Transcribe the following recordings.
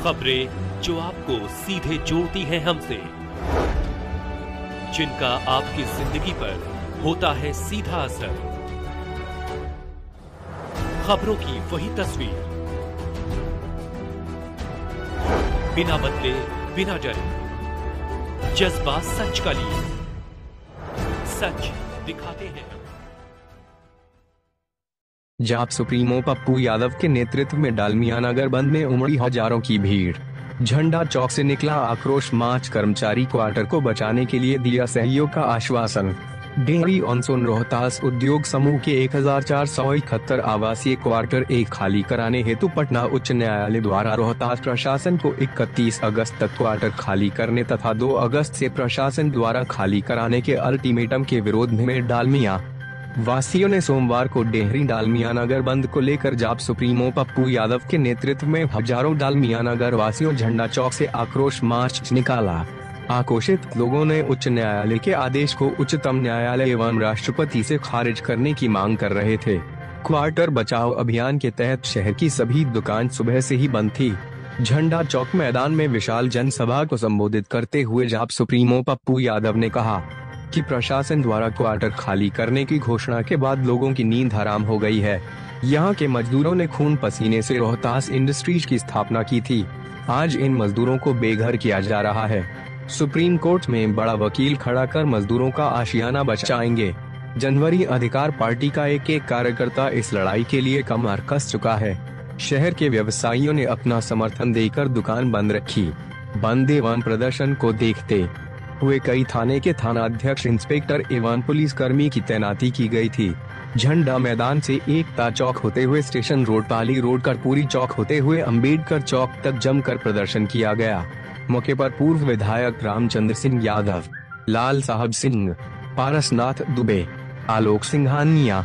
खबरें जो आपको सीधे जोड़ती हैं हमसे, जिनका आपकी जिंदगी पर होता है सीधा असर। खबरों की वही तस्वीर, बिना बदले बिना डरे, जज्बा सच का लिए, सच दिखाते हैं। जाप सुप्रीमो पप्पू यादव के नेतृत्व में डालमिया नगर बंद में उमड़ी हजारों की भीड़। झंडा चौक से निकला आक्रोश मार्च, कर्मचारी क्वार्टर को बचाने के लिए दिया सहयोग का आश्वासन। डेहरी ऑनसोन रोहतास उद्योग समूह के 1471 आवासीय क्वार्टर एक खाली कराने हेतु पटना उच्च न्यायालय द्वारा रोहतास प्रशासन को 31 अगस्त तक क्वार्टर खाली करने तथा 2 अगस्त से प्रशासन द्वारा खाली कराने के अल्टीमेटम के विरोध में डालमिया वासियों ने सोमवार को डेहरी डालमिया नगर बंद को लेकर जाप सुप्रीमो पप्पू यादव के नेतृत्व में हजारों डालमिया नगर वासियों झंडा चौक से आक्रोश मार्च निकाला। आक्रोशित लोगों ने उच्च न्यायालय के आदेश को उच्चतम न्यायालय एवं राष्ट्रपति से खारिज करने की मांग कर रहे थे। क्वार्टर बचाओ अभियान के तहत शहर की सभी दुकान सुबह से ही बंद थी। झंडा चौक मैदान में विशाल जनसभा को संबोधित करते हुए जाप सुप्रीमो पप्पू यादव ने कहा कि प्रशासन द्वारा क्वार्टर खाली करने की घोषणा के बाद लोगों की नींद हराम हो गई है। यहाँ के मजदूरों ने खून पसीने से रोहतास इंडस्ट्रीज की स्थापना की थी। आज इन मजदूरों को बेघर किया जा रहा है। सुप्रीम कोर्ट में बड़ा वकील खड़ा कर मजदूरों का आशियाना बचाएंगे। जनवरी अधिकार पार्टी का एक कार्यकर्ता इस लड़ाई के लिए कमर कस चुका है। शहर के व्यवसायियों ने अपना समर्थन देकर दुकान बंद रखी। बंद एवं प्रदर्शन को देखते हुए कई थाने के थानाध्यक्ष, इंस्पेक्टर एवं पुलिस कर्मी की तैनाती की गई थी। झंडा मैदान से एकता चौक होते हुए स्टेशन रोड, पाली रोड, कर्पूरी चौक होते हुए अंबेडकर चौक तक जमकर प्रदर्शन किया गया। मौके पर पूर्व विधायक रामचंद्र सिंह यादव, लाल साहब सिंह, पारसनाथ दुबे, आलोक सिंघानिया,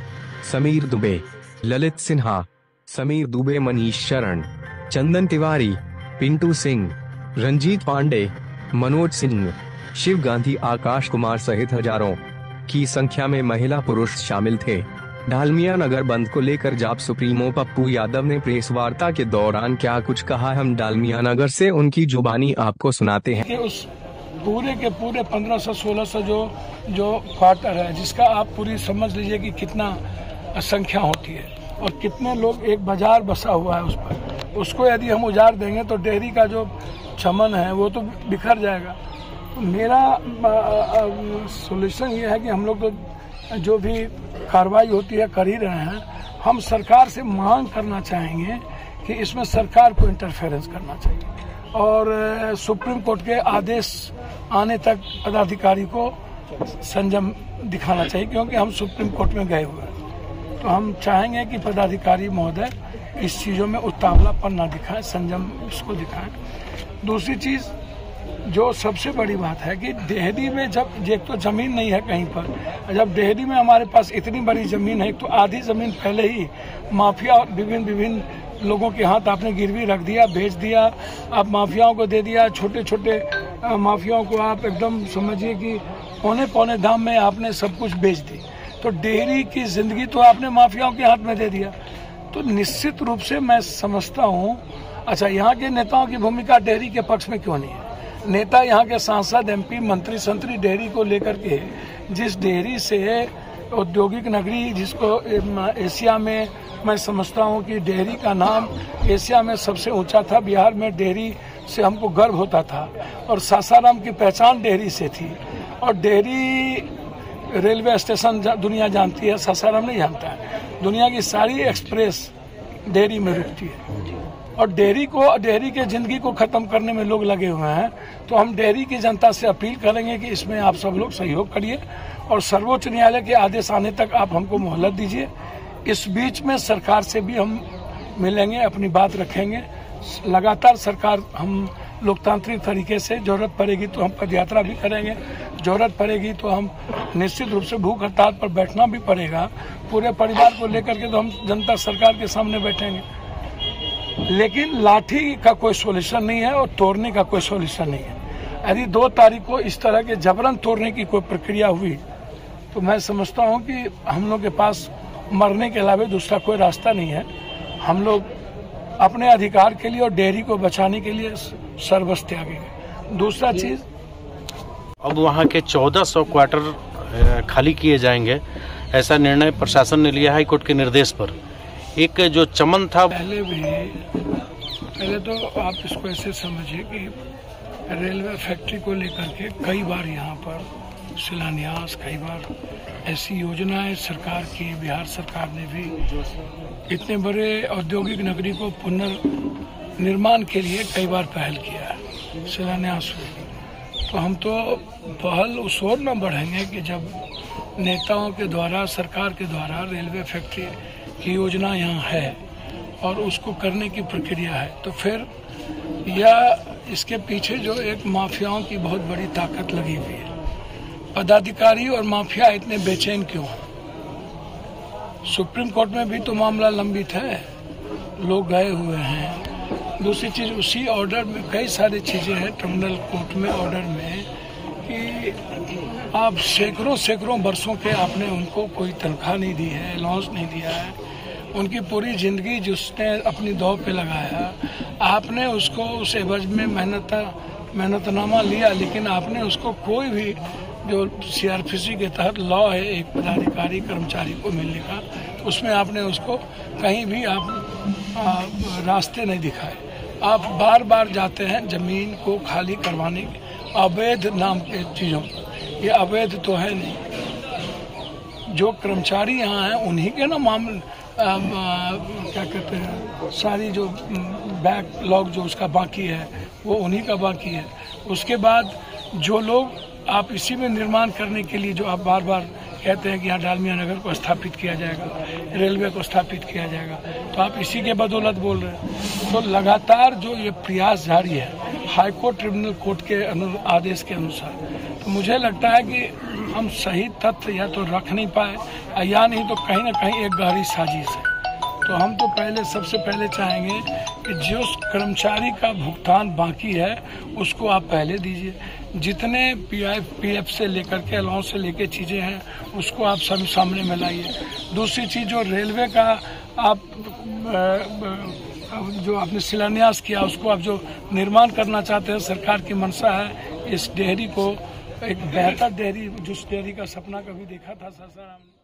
समीर दुबे, ललित सिन्हा, समीर दुबे, मनीष शरण, चंदन तिवारी, पिंटू सिंह, रंजीत पांडे, मनोज सिंह, शिव गांधी, आकाश कुमार सहित हजारों की संख्या में महिला पुरुष शामिल थे। डालमिया नगर बंद को लेकर जाप सुप्रीमो पप्पू यादव ने प्रेस वार्ता के दौरान क्या कुछ कहा, हम डालमिया नगर से उनकी जुबानी आपको सुनाते हैं। कि उस पूरे के पूरे 1500-1600 जो क्वार्टर है, जिसका आप पूरी समझ लीजिए कि कितना संख्या होती है और कितने लोग, एक बाजार बसा हुआ है उस पर, उसको यदि हम उजाड़ देंगे तो डेहरी का जो चमन है वो तो बिखर जाएगा। मेरा सॉल्यूशन ये है कि हम लोग तो जो भी कार्रवाई होती है कर ही रहे हैं। हम सरकार से मांग करना चाहेंगे कि इसमें सरकार को इंटरफेरेंस करना चाहिए और सुप्रीम कोर्ट के आदेश आने तक पदाधिकारी को संयम दिखाना चाहिए, क्योंकि हम सुप्रीम कोर्ट में गए हुए हैं। तो हम चाहेंगे कि पदाधिकारी महोदय इस चीज़ों में उतावलापन ना दिखाएं, संयम इसको दिखाएं। दूसरी चीज़ जो सबसे बड़ी बात है कि डेहरी में जब एक तो जमीन नहीं है कहीं पर, जब डेहरी में हमारे पास इतनी बड़ी जमीन है तो आधी जमीन पहले ही माफिया विभिन्न लोगों के हाथ आपने गिरवी रख दिया, बेच दिया, आप माफियाओं को दे दिया। छोटे छोटे माफियाओं को आप एकदम समझिए कि पौने दाम में आपने सब कुछ बेच दी। तो डेहरी की जिंदगी तो आपने माफियाओं के हाथ में दे दिया। तो निश्चित रूप से मैं समझता हूँ, अच्छा, यहाँ के नेताओं की भूमिका डेहरी के पक्ष में क्यों नहीं है? नेता यहाँ के सांसद, एमपी, मंत्री, संतरी डेहरी को लेकर के, जिस डेहरी से औद्योगिक नगरी, जिसको एशिया में मैं समझता हूँ कि डेहरी का नाम एशिया में सबसे ऊंचा था। बिहार में डेहरी से हमको गर्व होता था और सासाराम की पहचान डेहरी से थी। और डेहरी रेलवे स्टेशन दुनिया जानती है, सासाराम नहीं जानता है। दुनिया की सारी एक्सप्रेस डेहरी में रुकती है और डेहरी के जिंदगी को खत्म करने में लोग लगे हुए हैं। तो हम डेहरी की जनता से अपील करेंगे कि इसमें आप सब लोग सहयोग करिए और सर्वोच्च न्यायालय के आदेश आने तक आप हमको मोहलत दीजिए। इस बीच में सरकार से भी हम मिलेंगे, अपनी बात रखेंगे। लगातार सरकार, हम लोकतांत्रिक तरीके से जरूरत पड़ेगी तो हम पदयात्रा भी करेंगे, जरूरत पड़ेगी तो हम निश्चित रूप से भूख हड़ताल पर बैठना भी पड़ेगा। पूरे परिवार को लेकर के तो हम जनता सरकार के सामने बैठेंगे। लेकिन लाठी का कोई सॉल्यूशन नहीं है और तोड़ने का कोई सॉल्यूशन नहीं है। यदि 2 तारीख को इस तरह के जबरन तोड़ने की कोई प्रक्रिया हुई तो मैं समझता हूं कि हम लोग के पास मरने के अलावा दूसरा कोई रास्ता नहीं है। हम लोग अपने अधिकार के लिए और डेयरी को बचाने के लिए सर्वस्व त्यागेंगे। दूसरा चीज, अब वहाँ के 1400 क्वार्टर खाली किए जाएंगे, ऐसा निर्णय प्रशासन ने लिया हाई कोर्ट के निर्देश पर। एक जो चमन था, पहले तो आप इसको ऐसे समझिए कि रेलवे फैक्ट्री को लेकर के कई बार यहाँ पर शिलान्यास, कई बार ऐसी योजनाएं सरकार की, बिहार सरकार ने भी इतने बड़े औद्योगिक नगरी को पुनर्निर्माण के लिए कई बार पहल किया है, शिलान्यास हुए। तो हम तो पहल उस ओर न बढ़ेंगे कि जब नेताओं के द्वारा, सरकार के द्वारा रेलवे फैक्ट्री की योजना यहाँ है और उसको करने की प्रक्रिया है, तो फिर यह इसके पीछे जो एक माफियाओं की बहुत बड़ी ताकत लगी हुई है। पदाधिकारी और माफिया इतने बेचैन क्यों हैं? सुप्रीम कोर्ट में भी तो मामला लंबित है, लोग गए हुए हैं। दूसरी चीज, उसी ऑर्डर में कई सारी चीजें हैं ट्रिब्यूनल कोर्ट में ऑर्डर में कि आप सैकड़ों वर्षों के आपने उनको कोई तनख्वाह नहीं दी है, अलाउंस नहीं दिया है, उनकी पूरी जिंदगी जिसने अपनी दौड़ पे लगाया, आपने उसको उस एवज में मेहनतनामा लिया, लेकिन आपने उसको कोई भी जो सीआरपीसी के तहत लॉ है एक पदाधिकारी कर्मचारी को मिलने का, उसमें आपने उसको कहीं भी आप रास्ते नहीं दिखाए। आप बार बार जाते हैं जमीन को खाली करवाने के अवैध नाम के चीज़ों, ये अवैध तो है नहीं। जो कर्मचारी यहाँ हैं उन्हीं के ना मामले क्या कहते हैं, सारी जो बैकलॉग जो उसका बाकी है वो उन्हीं का बाकी है। उसके बाद जो लोग आप इसी में निर्माण करने के लिए जो आप बार बार कहते हैं कि यहाँ डालमिया नगर को स्थापित किया जाएगा, रेलवे को स्थापित किया जाएगा, तो आप इसी के बदौलत बोल रहे हैं। तो लगातार जो ये प्रयास जारी है हाईकोर्ट ट्रिब्यूनल कोर्ट के आदेश के अनुसार, तो मुझे लगता है कि हम सही तथ्य या तो रख नहीं पाए, या नहीं तो कहीं ना कहीं एक गहरी साजिश है। तो हम तो सबसे पहले चाहेंगे कि जो कर्मचारी का भुगतान बाकी है उसको आप पहले दीजिए। जितने पीएफ से लेकर के अलाउंस से लेकर चीज़ें हैं उसको आप सब सामने में लाइए। दूसरी चीज़, जो रेलवे का आप जो आपने शिलान्यास किया उसको आप जो निर्माण करना चाहते हैं, सरकार की मंशा है इस डेयरी को एक बेहतर डेयरी, जिस डेयरी का सपना कभी देखा था सासाराम।